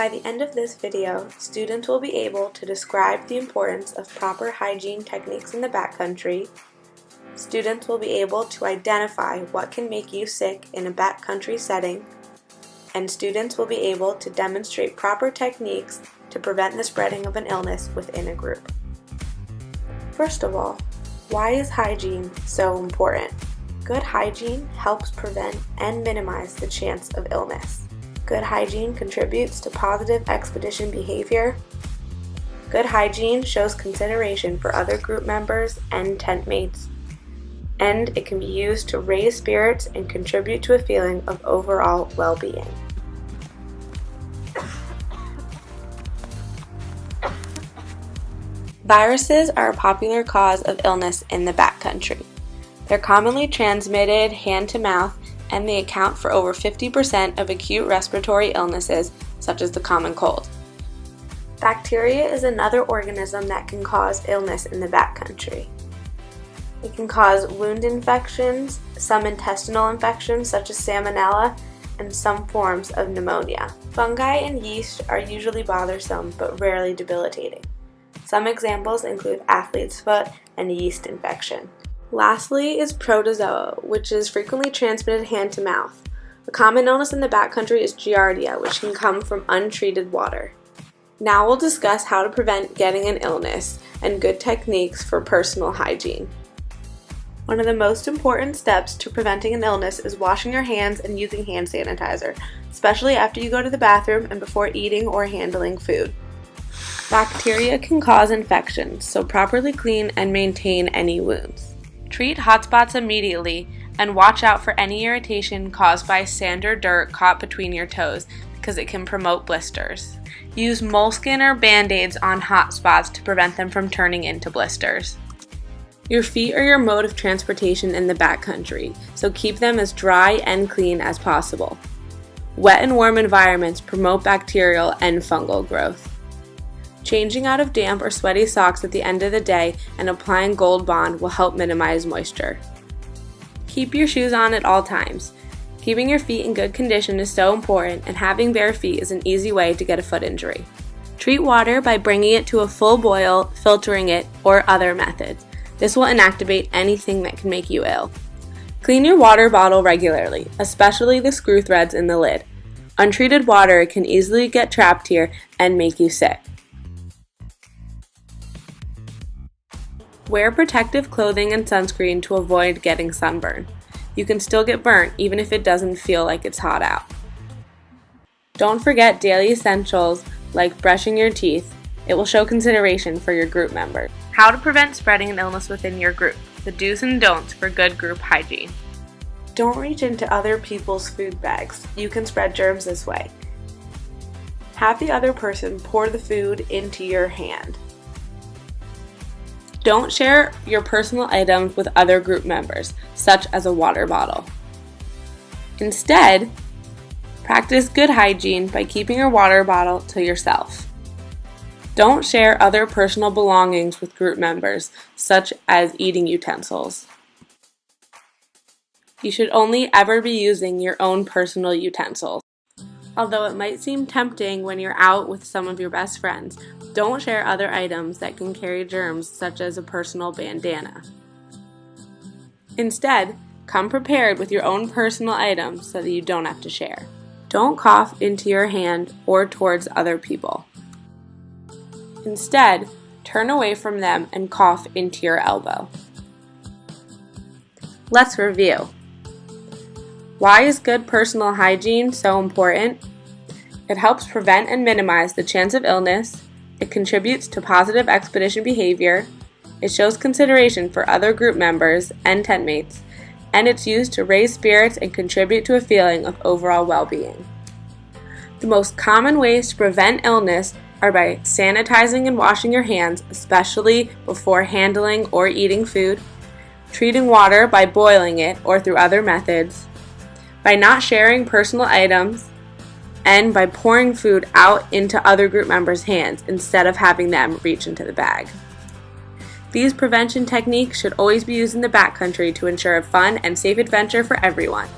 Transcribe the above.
By the end of this video, students will be able to describe the importance of proper hygiene techniques in the backcountry. Students will be able to identify what can make you sick in a backcountry setting, and students will be able to demonstrate proper techniques to prevent the spreading of an illness within a group. First of all, why is hygiene so important? Good hygiene helps prevent and minimize the chance of illness. Good hygiene contributes to positive expedition behavior. Good hygiene shows consideration for other group members and tent mates. And it can be used to raise spirits and contribute to a feeling of overall well-being. Viruses are a popular cause of illness in the backcountry. They're commonly transmitted hand to mouth, and they account for over 50% of acute respiratory illnesses, such as the common cold. Bacteria is another organism that can cause illness in the backcountry. It can cause wound infections, some intestinal infections such as salmonella, and some forms of pneumonia. Fungi and yeast are usually bothersome but rarely debilitating. Some examples include athlete's foot and yeast infection. Lastly is protozoa, which is frequently transmitted hand to mouth. A common illness in the backcountry is giardia, which can come from untreated water. Now we'll discuss how to prevent getting an illness and good techniques for personal hygiene. One of the most important steps to preventing an illness is washing your hands and using hand sanitizer, especially after you go to the bathroom and before eating or handling food. Bacteria can cause infections, so properly clean and maintain any wounds. Treat hot spots immediately and watch out for any irritation caused by sand or dirt caught between your toes because it can promote blisters. Use moleskin or band-aids on hot spots to prevent them from turning into blisters. Your feet are your mode of transportation in the backcountry, so keep them as dry and clean as possible. Wet and warm environments promote bacterial and fungal growth. Changing out of damp or sweaty socks at the end of the day and applying Gold Bond will help minimize moisture. Keep your shoes on at all times. Keeping your feet in good condition is so important, and having bare feet is an easy way to get a foot injury. Treat water by bringing it to a full boil, filtering it, or other methods. This will inactivate anything that can make you ill. Clean your water bottle regularly, especially the screw threads in the lid. Untreated water can easily get trapped here and make you sick. Wear protective clothing and sunscreen to avoid getting sunburn. You can still get burnt even if it doesn't feel like it's hot out. Don't forget daily essentials like brushing your teeth. It will show consideration for your group members. How to prevent spreading an illness within your group. The do's and don'ts for good group hygiene. Don't reach into other people's food bags. You can spread germs this way. Have the other person pour the food into your hand. Don't share your personal items with other group members, such as a water bottle. Instead, practice good hygiene by keeping your water bottle to yourself. Don't share other personal belongings with group members, such as eating utensils. You should only ever be using your own personal utensils. Although it might seem tempting when you're out with some of your best friends, don't share other items that can carry germs, such as a personal bandana. Instead, come prepared with your own personal items so that you don't have to share. Don't cough into your hand or towards other people. Instead, turn away from them and cough into your elbow. Let's review. Why is good personal hygiene so important? It helps prevent and minimize the chance of illness. It contributes to positive expedition behavior. It shows consideration for other group members and tent mates. And it's used to raise spirits and contribute to a feeling of overall well-being. The most common ways to prevent illness are by sanitizing and washing your hands, especially before handling or eating food, treating water by boiling it or through other methods, by not sharing personal items, and by pouring food out into other group members' hands instead of having them reach into the bag. These prevention techniques should always be used in the backcountry to ensure a fun and safe adventure for everyone.